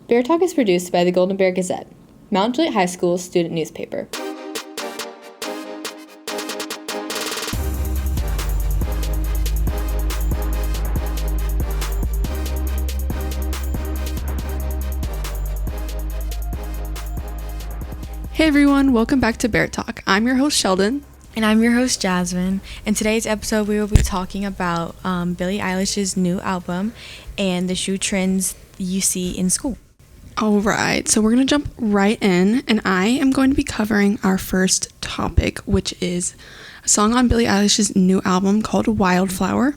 Bear Talk is produced by the Golden Bear Gazette, Mount Juliet High School's student newspaper. Hey everyone, welcome back to Bear Talk. I'm your host Sheldon. And I'm your host Jasmine. In today's episode, we will be talking about Billie Eilish's new album and the shoe trends you see in school. All right, so we're going to jump right in, and I am going to be covering our first topic, which is a song on Billie Eilish's new album called Wildflower.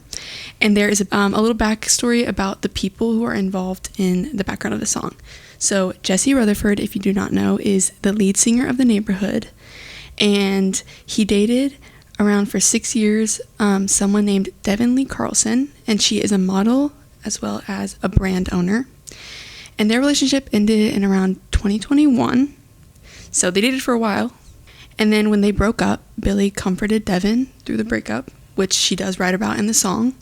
And there is a little backstory about the people who are involved in the background of the song. So Jesse Rutherford, if you do not know, is the lead singer of The Neighborhood, and he dated around for 6 years someone named Devin Lee Carlson, and she is a model as well as a brand owner. And their relationship ended in around 2021, so they dated for a while. And then when they broke up, Billie comforted Devin through the breakup, which she does write about in the song.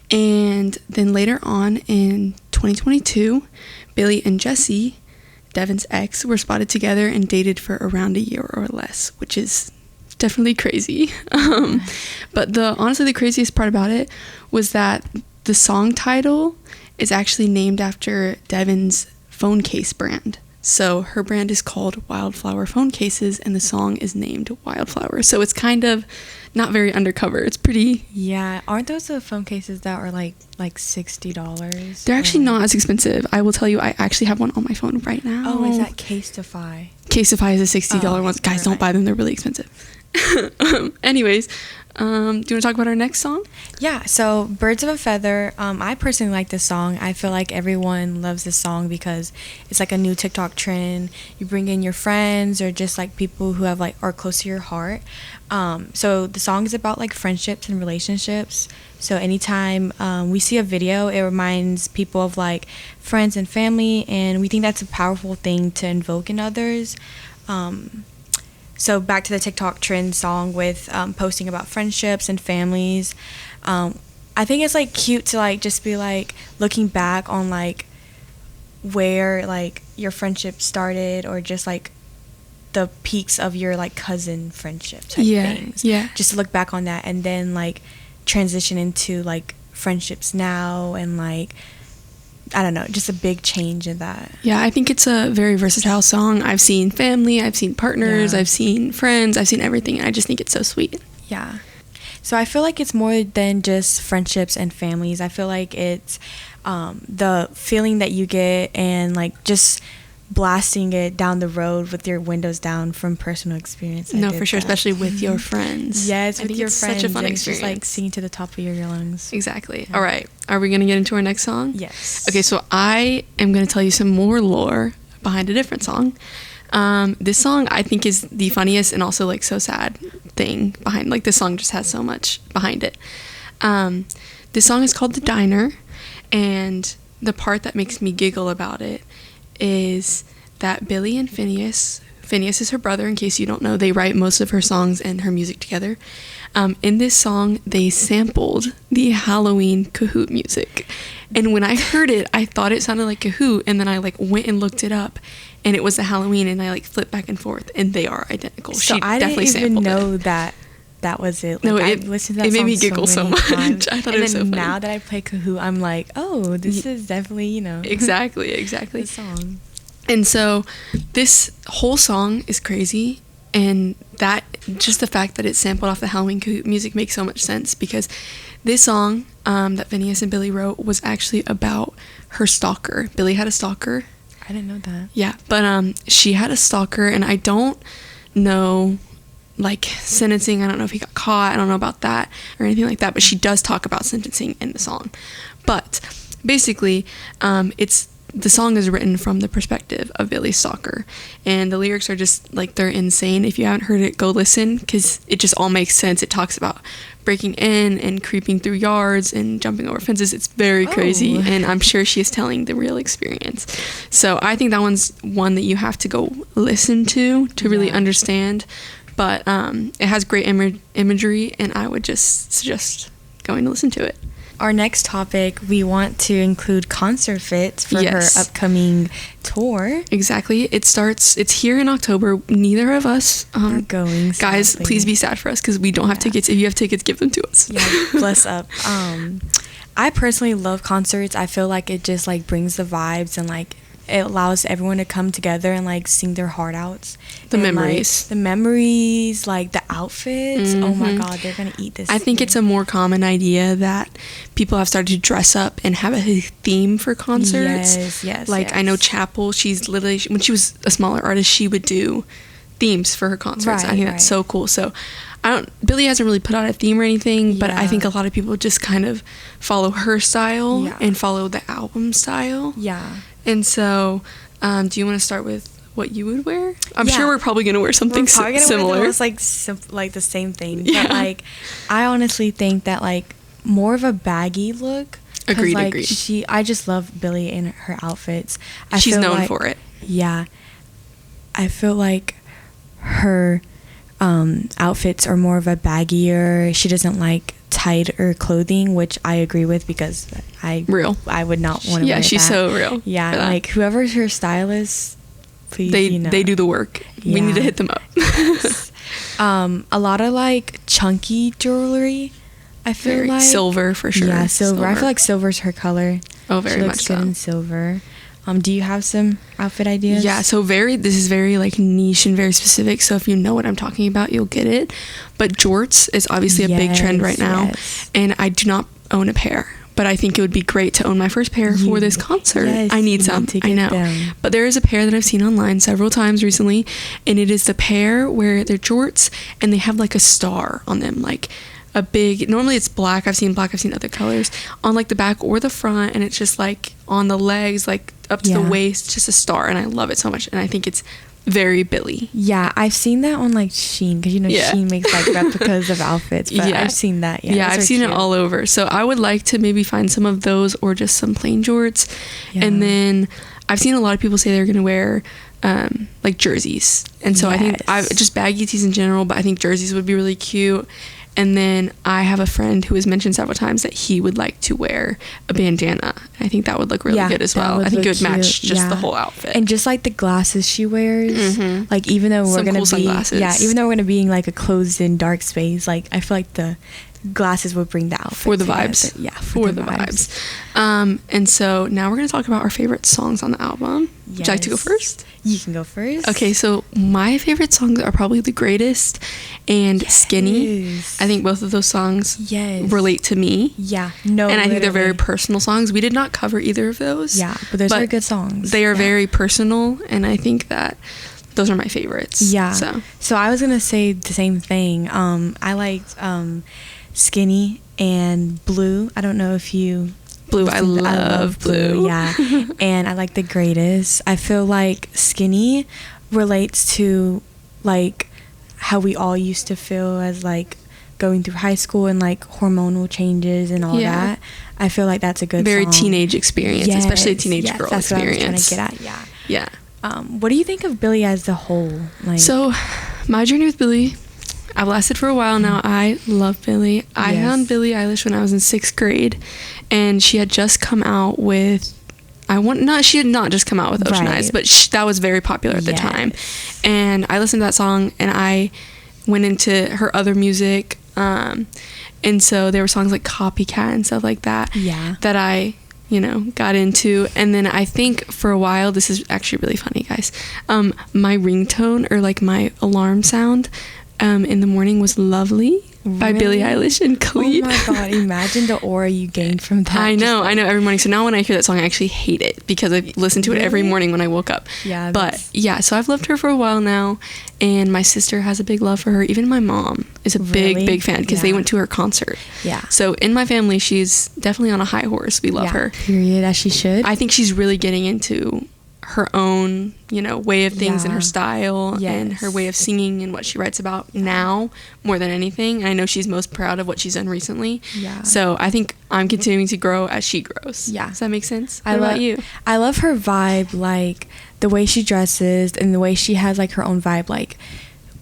And then later on in 2022, Billie and Jesse, Devin's ex, were spotted together and dated for around a year or less, which is definitely crazy. But honestly, the craziest part about it was that the song title is actually named after Devin's phone case brand. So her brand is called Wildflower Phone Cases, and the song is named Wildflower. So it's kind of not very undercover. It's pretty... Yeah, aren't those the phone cases that are like $60? They're actually not as expensive. I will tell you, I actually have one on my phone right now. Oh, is that Casetify? Casetify is a $60 one. Guys, don't buy them. They're really expensive. Anyways, do you want to talk about our next song? Yeah, so Birds of a Feather. I personally like this song. I feel like everyone loves this song because it's like a new TikTok trend. You bring in your friends or just like people who have are close to your heart. So the song is about like friendships and relationships. So anytime we see a video, it reminds people of like friends and family, and we think that's a powerful thing to invoke in others. So back to the TikTok trend song with posting about friendships and families. I think it's like cute to like just be like looking back on like where like your friendship started, or just like the peaks of your like cousin friendship type things. Yeah. Just to look back on that and then like transition into like friendships now, and like I don't know, just a big change in that. Yeah, I think it's a very versatile song. I've seen family, I've seen partners, I've seen friends, I've seen everything, and I just think it's so sweet. Yeah. So I feel like it's more than just friendships and families. I feel like it's the feeling that you get and like just blasting it down the road with your windows down from personal experience. No, for sure, especially with your friends. Yes, with your friends. Such a fun and experience. It's just like singing to the top of your lungs. Exactly. Yeah. All right. Are we going to get into our next song? Yes. Okay, so I am going to tell you some more lore behind a different song. This song I think is the funniest and also like so sad thing behind, like this song just has so much behind it. This song is called The Diner, and the part that makes me giggle about it is that Billie and Phineas is her brother, in case you don't know. They write most of her songs and her music together. In this song, they sampled the Halloween Kahoot music. And when I heard it, I thought it sounded like Kahoot, and then I like went and looked it up, and it was the Halloween, and I like flipped back and forth, and they are identical. So I didn't even know that was it. Like, no, I listened to that it made song me giggle so much. Times. I thought it was so funny. And now that I play Kahoot, I'm like, oh, this is definitely, Exactly. the song. And so this whole song is crazy, and that just the fact that it's sampled off the Halloween Kahoot music makes so much sense, because this song that Phineas and Billie wrote was actually about her stalker. Billie had a stalker. I didn't know that. Yeah, but she had a stalker, and I don't know like sentencing. I don't know if he got caught. I don't know about that or anything like that, but she does talk about sentencing in the song. But basically, the song is written from the perspective of Billie's stalker, and the lyrics are just like, they're insane. If you haven't heard it, go listen, because it just all makes sense. It talks about breaking in and creeping through yards and jumping over fences. It's very crazy, and I'm sure she is telling the real experience. So I think that one's one that you have to go listen to really understand. But it has great imagery, and I would just suggest going to listen to it. our next topic, we want to include concert fits for Yes. her upcoming tour. Exactly. It's here in October. Neither of us Are going, guys, sadly. please be sad for us because we don't have tickets. If you have tickets, give them to us. Yeah, bless up. I personally love concerts. I feel like it just like brings the vibes and like it allows everyone to come together and like sing their heart outs. The And, like, memories. the memories, like the outfits. Oh my Mhm. God, they're gonna eat this. I think year. it's a more common idea that people have started to dress up and have a theme for concerts. Yes. Like I know Chapel, she's literally, when she was a smaller artist, she would do themes for her concerts. I Right, think right. that's so cool. So Billie hasn't really put out a theme or anything, but I Yeah. think a lot of people just kind of follow her style Yeah. and follow the album style. Yeah. And so, do you want to start with what you would wear? I'm Yeah. sure we're probably going to wear something We're probably gonna wear similar. almost like the same thing. Yeah. But like, I honestly think that like more of a baggy look. 'Cause, Agreed, like, agreed. I just love Billie and her outfits. I She's feel known like- for it. Yeah, I feel like her outfits are more of a baggier. She doesn't like tighter clothing, which I agree with because I would not want to. Yeah, wear she's that. so real. Yeah, for that. like whoever's her stylist, please. they do the work. We need to Yeah. hit them up. A lot of like chunky jewelry. I feel Very like silver for sure. Yeah, silver. I feel like silver's her color. Oh, very she much looks good so. in silver. Do you have some outfit ideas? Yeah, so this is very like niche and very specific. So if you know what I'm talking about, you'll get it. But jorts is obviously a big trend right now, Yes. and I do not own a pair. But I think it would be great to own my first pair for this concert. Yes, I you need need some. to I get know. them. But there is a pair that I've seen online several times recently, and it is the pair where they're jorts and they have like a star on them, like a big. Normally it's black. I've seen black. I've seen other colors on like the back or the front, and it's just like on the legs, like up to the Yeah. waist, just a star. And I love it so much. And I think it's very Billie. Yeah, I've seen that on like Shein because Yeah. Shein makes like replicas of outfits. But Yeah. I've seen that. Yeah, Yeah, those I've are seen it cute. all over. So I would like to maybe find some of those or just some plain jorts. Yeah. And then I've seen a lot of people say they're going to wear like jerseys. And so I think Yes. just baggy tees in general, but I think jerseys would be really cute. And then I have a friend who has mentioned several times that he would like to wear a bandana. I think that would look really Yeah, good as that well. would I think it look would match cute, just the yeah. whole outfit. And just like the glasses she wears, Mhm. like even though we're Some gonna cool be, sunglasses. yeah, even though we're gonna be in like a closed in dark space, like I feel like the glasses would bring the outfit for the together. vibes. Yeah, for the vibes. And so now we're going to talk about our favorite songs on the album. Would you like to go Yes. first? You can go first. Okay, so my favorite songs are probably The Greatest and Skinny. Yes. I think both of those songs Yes. relate to me. Yeah. No. And I think they're very literally. personal songs. We did not cover either of those. Yeah, but those are good songs. They are Yeah. very personal, and I think that those are my favorites. Yeah. So I was gonna say the same thing. I liked Skinny and Blue. I don't know if you. Blue, I love Blue. Yeah, and I like The Greatest. I feel like Skinny relates to like how we all used to feel as like going through high school and like hormonal changes and all Yeah. that. I feel like that's a good very song. teenage experience, especially a teenage yes, girl that's experience. What I was trying to get at. Yeah. Yeah. What do you think of Billie as the whole? Like, So, my journey with Billie, I've lasted for a while now. I love Billie. I Yes. found Billie Eilish when I was in 6th grade, and she had just come out with. She had not just come out with Ocean Right. Eyes, but that was very popular at the time. Yes. And I listened to that song, and I went into her other music. And so there were songs like Copycat and stuff like that. Yeah. That I got into. And then I think for a while, this is actually really funny, guys. My ringtone or like my alarm sound in the morning was Lovely by Billie Really? Eilish and Khalid. Oh my god, imagine the aura you gained from that. I know, Just, like, every morning. So now when I hear that song, I actually hate it because I listen to it every Really? morning when I woke up. Yeah, But that's- yeah, so I've loved her for a while now, and my sister has a big love for her. Even my mom is a big, Really? big fan because they Yeah. went to her concert. Yeah. So in my family, she's definitely on a high horse. We love yeah, her. Period, as she should. I think she's really getting into her own, way of things and her Yeah. style and her Yes. way of singing and what she writes about now more than anything. And I know she's most proud of what she's done recently. Yeah. So I think I'm continuing to grow as she grows. Yeah. Does that make sense? I What about love you? I love her vibe, like the way she dresses and the way she has like her own vibe. Like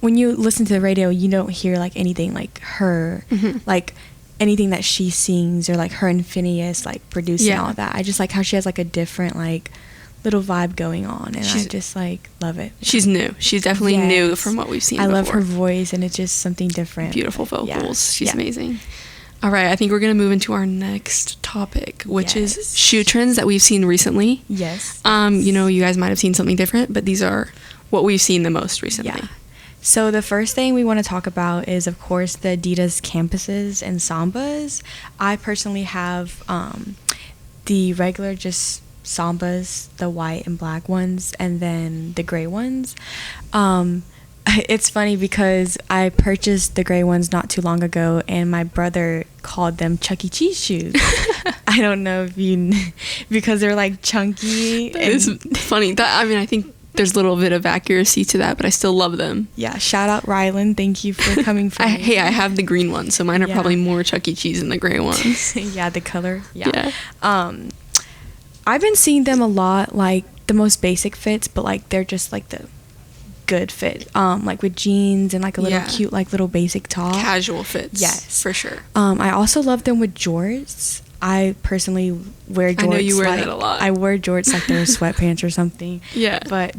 when you listen to the radio, you don't hear like anything like her. Mhm. Like anything that she sings, or like her and Phineas like producing Yeah. all that. I just like how she has like a different like little vibe going on, and I just like love it. She's new. She's definitely new Yes. from what we've seen I love before. her voice, and it's just something different. Beautiful vocals. Yeah. She's Yeah. amazing. All right, I think we're going to move into our next topic, which is Yes. shoe trends that we've seen recently. Yes. You know, you guys might have seen something different, but these are what we've seen the most recently. Yeah. So the first thing we want to talk about is, of course, the Adidas Campuses and Sambas. I personally have the regular just Sambas, the white and black ones, and then the gray ones. It's funny because I purchased the gray ones not too long ago, and my brother called them Chuck E. Cheese shoes. I don't know if you because they're like chunky. It's funny. I think there's a little bit of accuracy to that, but I still love them. Yeah, shout out Rylan. Thank you for coming for me. I have the green ones, so mine are Yeah. probably more Chuck E. Cheese than the gray ones. Yeah, the color. Yeah. Yeah. I've been seeing them a lot, like the most basic fits, but like they're just like the good fit, like with jeans and like a little Yeah. cute like little basic top. Casual fits. Yes. For sure. I also love them with jorts. I personally wear jorts. I know you wear like, that a lot. I wear jorts like they're sweatpants or something. Yeah. But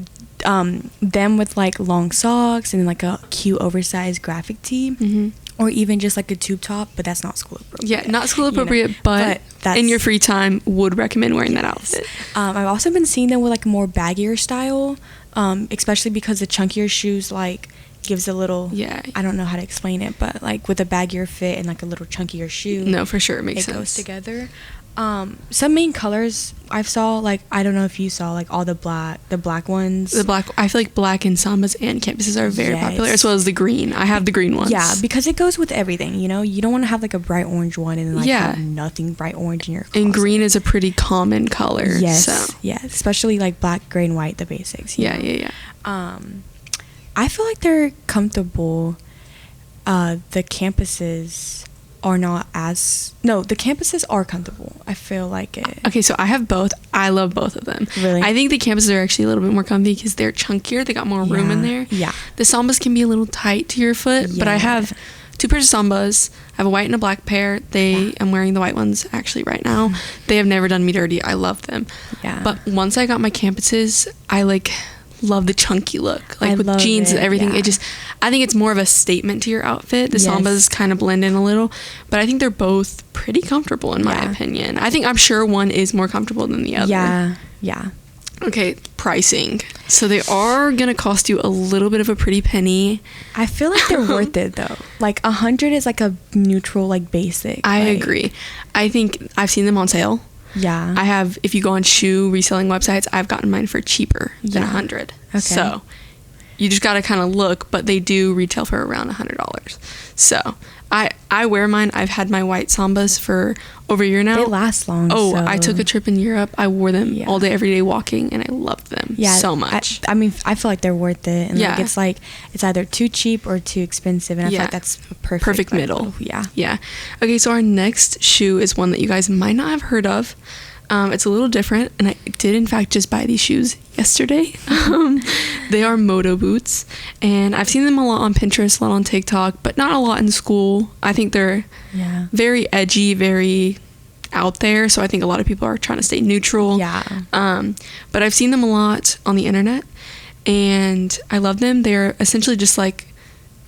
them with like long socks and like a cute oversized graphic tee. Mm-hmm. Or even just like a tube top, but that's not school appropriate. Yeah, not school you know. appropriate, but that's, in your free time, would recommend wearing that Yes. outfit. I've also been seeing them with like a more baggier style, especially because the chunkier shoes like gives a little. Yeah. I don't know how to explain it, but like with a baggier fit and like a little chunkier shoe. No, for sure, it makes it sense. goes together. Some main colors I've saw, like I don't know if you saw like all the black ones. The black, I feel like black and Sambas and Campuses are very Yes. popular, as well as the green. I have the green ones. Yeah, because it goes with everything, you know? You don't want to have like a bright orange one and like Yeah. have nothing bright orange in your closet. And green is a pretty common color. Yes. So. Yeah, especially like black, gray, and white, the basics. you Yeah, know? yeah. I feel like they're comfortable. The campuses are not as the campuses are comfortable. I feel like it. Okay, so I have both. I love both of them. Really? I think the Campuses are actually a little bit more comfy because they're chunkier. They got more room in Yeah. there. Yeah. The Sambas can be a little tight to your foot, but I Yeah. have two pairs of Sambas. I have a white and a black pair. I'm wearing the white ones actually right now. They have never done me dirty. I love them. Yeah. But once I got my Campuses, I love the chunky look, like I with love jeans and it, everything. yeah. I think it's more of a statement to your outfit. The Yes. Sambas kind of blend in a little, but I think they're both pretty comfortable in my Yeah. opinion. I'm sure one is more comfortable than the other. Yeah. Yeah. Okay, pricing. So they are gonna cost you a little bit of a pretty penny. I feel like they're worth it though. Like 100 is like a neutral, like basic. I like, agree. I think I've seen them on sale. Yeah. If you go on shoe reselling websites, I've gotten mine for cheaper than Yeah. 100. Okay. So you just gotta kind of look, but they do retail for around $100. So I wear mine. I've had my white Sambas for over a year now. They last long. Oh, so. I took a trip in Europe. I wore them Yeah. all day, every day walking, and I loved them so much. I mean, I feel like they're worth it. And Yeah. it's either too cheap or too expensive. And I feel Yeah. like that's a Perfect like, middle. Yeah. Yeah. Okay, so our next shoe is one that you guys might not have heard of. It's a little different, and I did in fact just buy these shoes yesterday. They are Moto boots, and I've seen them a lot on Pinterest, a lot on TikTok, but not a lot in school. I think they're Yeah. very edgy, very out there, so I think a lot of people are trying to stay neutral. Yeah. But I've seen them a lot on the internet, and I love them. They're essentially just like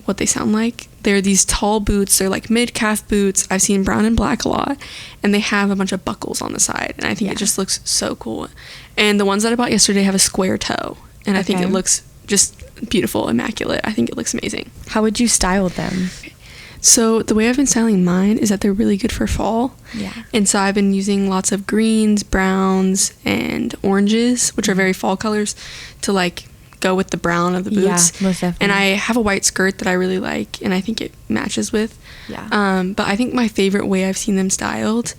what they sound like. They're these tall boots. They're like mid-calf boots. I've seen brown and black a lot, and they have a bunch of buckles on the side, and I think Yeah. it just looks so cool. And the ones that I bought yesterday have a square toe, and I think it Okay. looks just beautiful, immaculate. I think it looks amazing. How would you style them? So the way I've been styling mine is that they're really good for fall. Yeah. And so I've been using lots of greens, browns, and oranges, which are very fall colors, to like go with the brown of the Yeah, boots. most definitely. And I have a white skirt that I really like, and I think it matches with. Yeah. But I think my favorite way I've seen them styled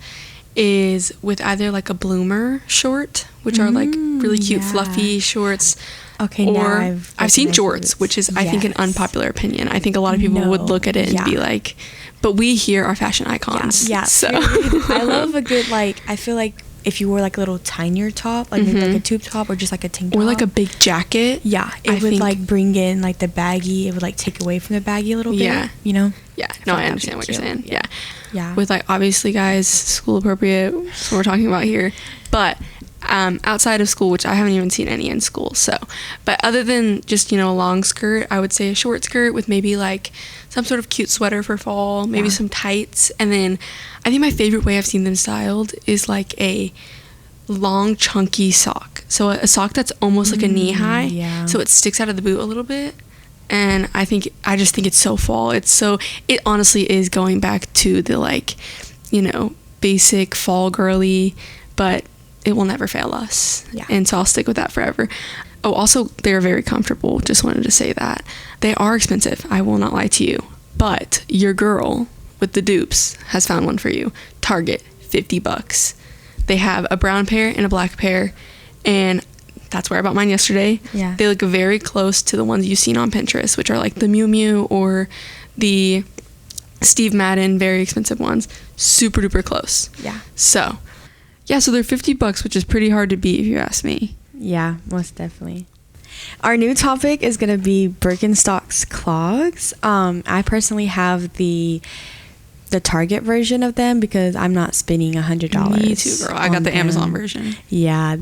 is with either like a bloomer short, which are like really cute yeah. fluffy shorts. Okay, now Or I've seen recognized jorts, boots. which is I think an Yes. unpopular opinion. I think a lot of people would No, look at it and yeah. be like, but we here are fashion icons. Yeah. So I love a good like. I feel like if you wore like a little tinier top, like maybe like a tube top or just like a tank top, or like a big jacket. yeah, it I would think- like bring in like the baggy. It would like take away from the baggy a little bit. Yeah. You know. Yeah, feel no, like I that'd understand be what you're cute. saying. Yeah. Yeah. With like obviously guys, school appropriate, that's what we're talking about here. But outside of school, which I haven't even seen any in school, so, but other than just, a long skirt, I would say a short skirt with maybe like some sort of cute sweater for fall, maybe some tights, and then I think my favorite way I've seen them styled is like a long chunky sock. So a sock that's almost like a knee high, yeah. so it sticks out of the boot a little bit. And I just think it's so fall. It honestly is going back to the like, basic fall girly, but it will never fail us. Yeah. And so I'll stick with that forever. Oh, also, they're very comfortable. Just wanted to say that. They are expensive. I will not lie to you. But your girl with the dupes has found one for you. Target, $50. They have a brown pair and a black pair. And that's where I bought mine yesterday. Yeah. They look very close to the ones you've seen on Pinterest, which are like the Miu Miu or the Steve Madden, very expensive ones. Super duper close. Yeah. So they're $50, which is pretty hard to beat if you ask me. Yeah, most definitely. Our new topic is going to be Birkenstocks clogs. I personally have the Target version of them because I'm not spending $100. Me too, girl. I got the Amazon version. Yeah,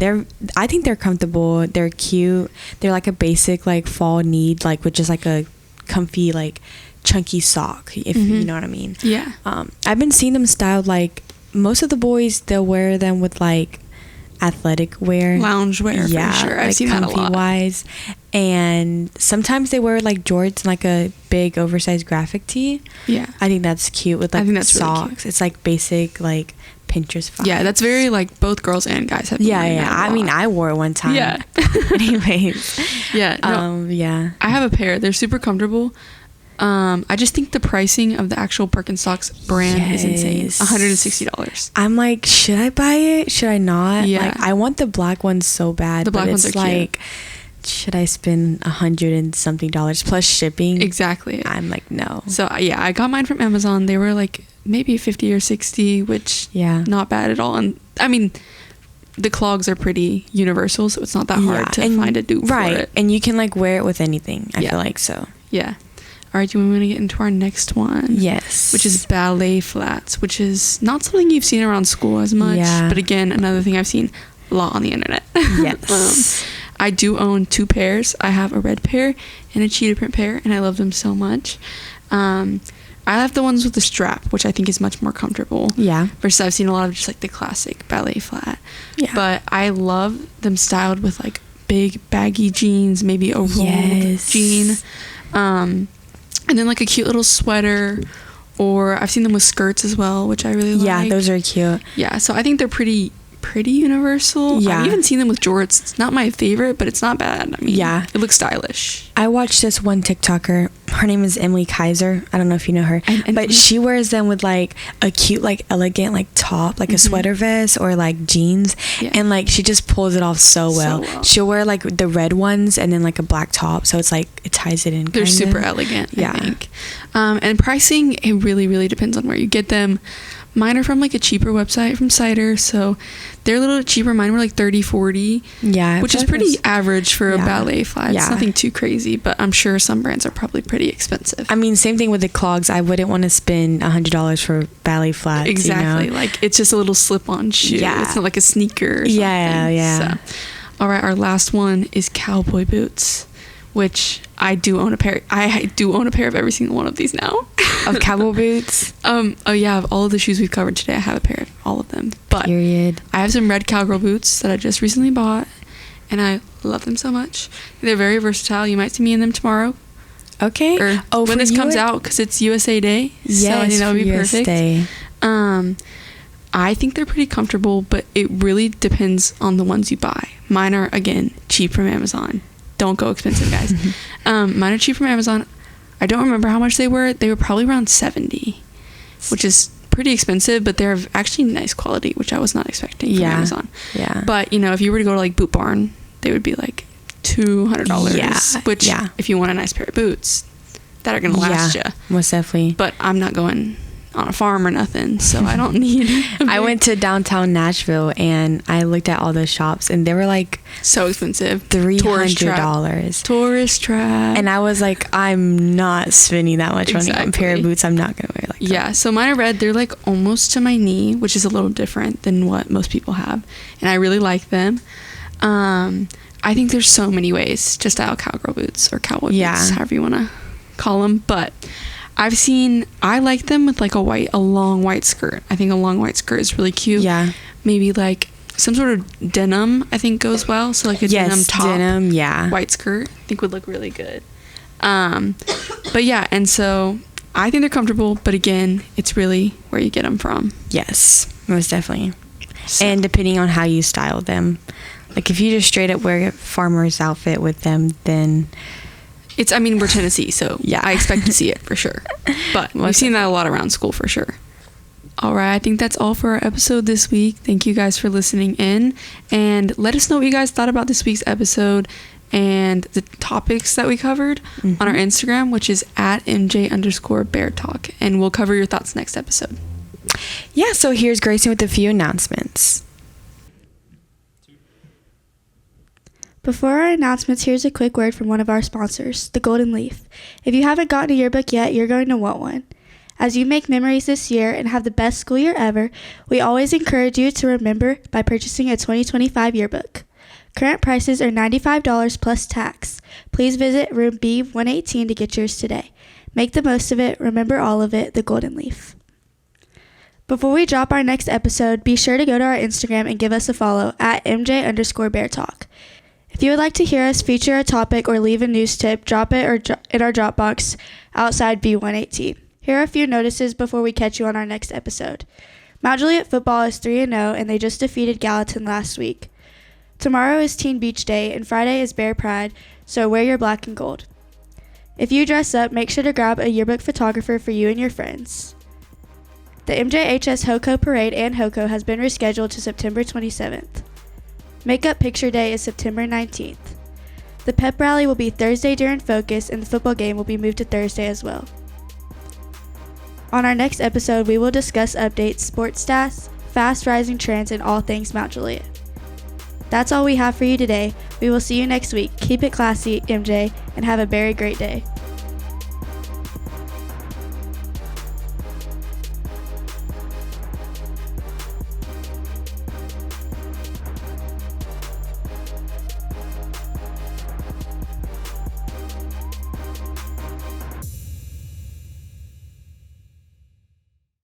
I think they're comfortable. They're cute. They're like a basic like fall need, like with just like a comfy like chunky sock, if you know what I mean. Yeah. I've been seeing them styled like most of the boys. They'll wear them with like athletic wear, Lounge wear, for sure. I've seen that a lot. Wise, and sometimes they wear like jorts and like a big oversized graphic tee. Yeah. I think that's cute with like I think that's socks. really cute. It's like basic like Pinterest vibes. Yeah, that's very like both girls and guys have been wearing that a I lot. mean, I wore it one time. Yeah. Anyways. Yeah. No, Yeah. I have a pair. They're super comfortable. I just think the pricing of the actual Birkenstocks brand is insane. Yes. $160. I'm like, should I buy it? Should I not? Yeah. Like, I want the black ones so bad. The black but ones it's are cute. like, should I spend $100 and something plus shipping? Exactly. I'm like, no. So yeah, I got mine from Amazon. They were like maybe 50 or 60, which Yeah. not bad at all. And I mean, the clogs are pretty universal, so it's not that hard to find a dupe for it. And you can like wear it with anything. I feel like so. Yeah. All right, do we want to get into our next one? Yes. Which is ballet flats, which is not something you've seen around school as much. Yeah. But again, another thing I've seen a lot on the internet. Yes. I do own 2 pairs. I have a red pair and a cheetah print pair, and I love them so much. I have the ones with the strap, which I think is much more comfortable. Yeah. Versus I've seen a lot of just like the classic ballet flat. Yeah. But I love them styled with like big baggy jeans, maybe a rolled jean. And then like a cute little sweater, or I've seen them with skirts as well, which I really like. Yeah, those are cute. Yeah, so I think they're pretty universal. Yeah. I've even seen them with jorts. It's not my favorite, but it's not bad. I mean, Yeah. it looks stylish. I watched this one TikToker. Her name is Emily Kaiser. I don't know if you know her. But she wears them with like a cute, like elegant, like top, like a sweater vest or like jeans. Yeah. And like she just pulls it off so well. She'll wear like the red ones and then like a black top. So it's like it ties it in. They're kinda. super elegant, Yeah. I think. And pricing, it really, really depends on where you get them. Mine are from like a cheaper website from Cider, so they're a little cheaper. Mine were like $30, $40. Yeah. Which is pretty average for a Yeah. ballet flat. It's Yeah. nothing too crazy, but I'm sure some brands are probably pretty expensive. I mean, same thing with the clogs. I wouldn't want to spend $100 for ballet flats. Exactly. You know? Like, it's just a little slip-on shoe. Yeah. It's not like a sneaker or something. Yeah. So, all right, our last one is cowboy boots, which I do own a pair. I do own a pair of every single one of these now. Of cowboy boots. Oh yeah, of all of the shoes we've covered today, I have a pair of all of them. But Period. I have some red cowgirl boots that I just recently bought, and I love them so much. They're very versatile. You might see me in them tomorrow. Okay. Or when this comes out, because it's USA Day. Yes, so I think that would be perfect. Day. I think they're pretty comfortable, but it really depends on the ones you buy. Mine are, again, cheap from Amazon. Don't go expensive, guys. Mine are cheap from Amazon. I don't remember how much they were. They were probably around $70, which is pretty expensive, but they're actually nice quality, which I was not expecting from Amazon. Yeah. But, if you were to go to like Boot Barn, they would be like $200, which if you want a nice pair of boots that are going to last you. Most definitely. But I'm not going on a farm or nothing, so I don't need I went to downtown Nashville and I looked at all those shops and they were like so expensive. $300. Tourist trap. And I was like, I'm not spending that much money on a pair of boots. I'm not going to wear like that. Yeah, so mine are red. They're like almost to my knee, which is a little different than what most people have. And I really like them. I think there's so many ways to style cowgirl boots or cowboy boots, however you want to call them. But I like them with like a long white skirt. I think a long white skirt is really cute. Yeah. Maybe like some sort of denim, I think goes well. So like a denim top, white skirt, I think would look really good. But yeah, and so I think they're comfortable, but again, it's really where you get them from. Yes, most definitely. So. And depending on how you style them. Like if you just straight up wear a farmer's outfit with them, then... we're Tennessee, so yeah, I expect to see it for sure. But we've seen that a lot around school for sure. All right, I think that's all for our episode this week. Thank you guys for listening in. And let us know what you guys thought about this week's episode and the topics that we covered on our Instagram, which is at @MJ_Bear Talk. And we'll cover your thoughts next episode. Yeah, so here's Grayson with a few announcements. Before our announcements, here's a quick word from one of our sponsors, The Golden Leaf. If you haven't gotten a yearbook yet, you're going to want one. As you make memories this year and have the best school year ever, we always encourage you to remember by purchasing a 2025 yearbook. Current prices are $95 plus tax. Please visit room B118 to get yours today. Make the most of it, remember all of it, The Golden Leaf. Before we drop our next episode, be sure to go to our Instagram and give us a follow at @MJ_Bear Talk. If you would like to hear us feature a topic or leave a news tip, drop it in our Dropbox outside B118. Here are a few notices before we catch you on our next episode. Mount Juliet football is 3-0 and they just defeated Gallatin last week. Tomorrow is Teen Beach Day and Friday is Bear Pride, so wear your black and gold. If you dress up, make sure to grab a yearbook photographer for you and your friends. The MJHS HOCO Parade and HOCO has been rescheduled to September 27th. Makeup Picture Day is September 19th. The pep rally will be Thursday during Focus, and the football game will be moved to Thursday as well. On our next episode, we will discuss updates, sports stats, fast rising trends, and all things Mount Juliet. That's all we have for you today. We will see you next week. Keep it classy, MJ, and have a very great day.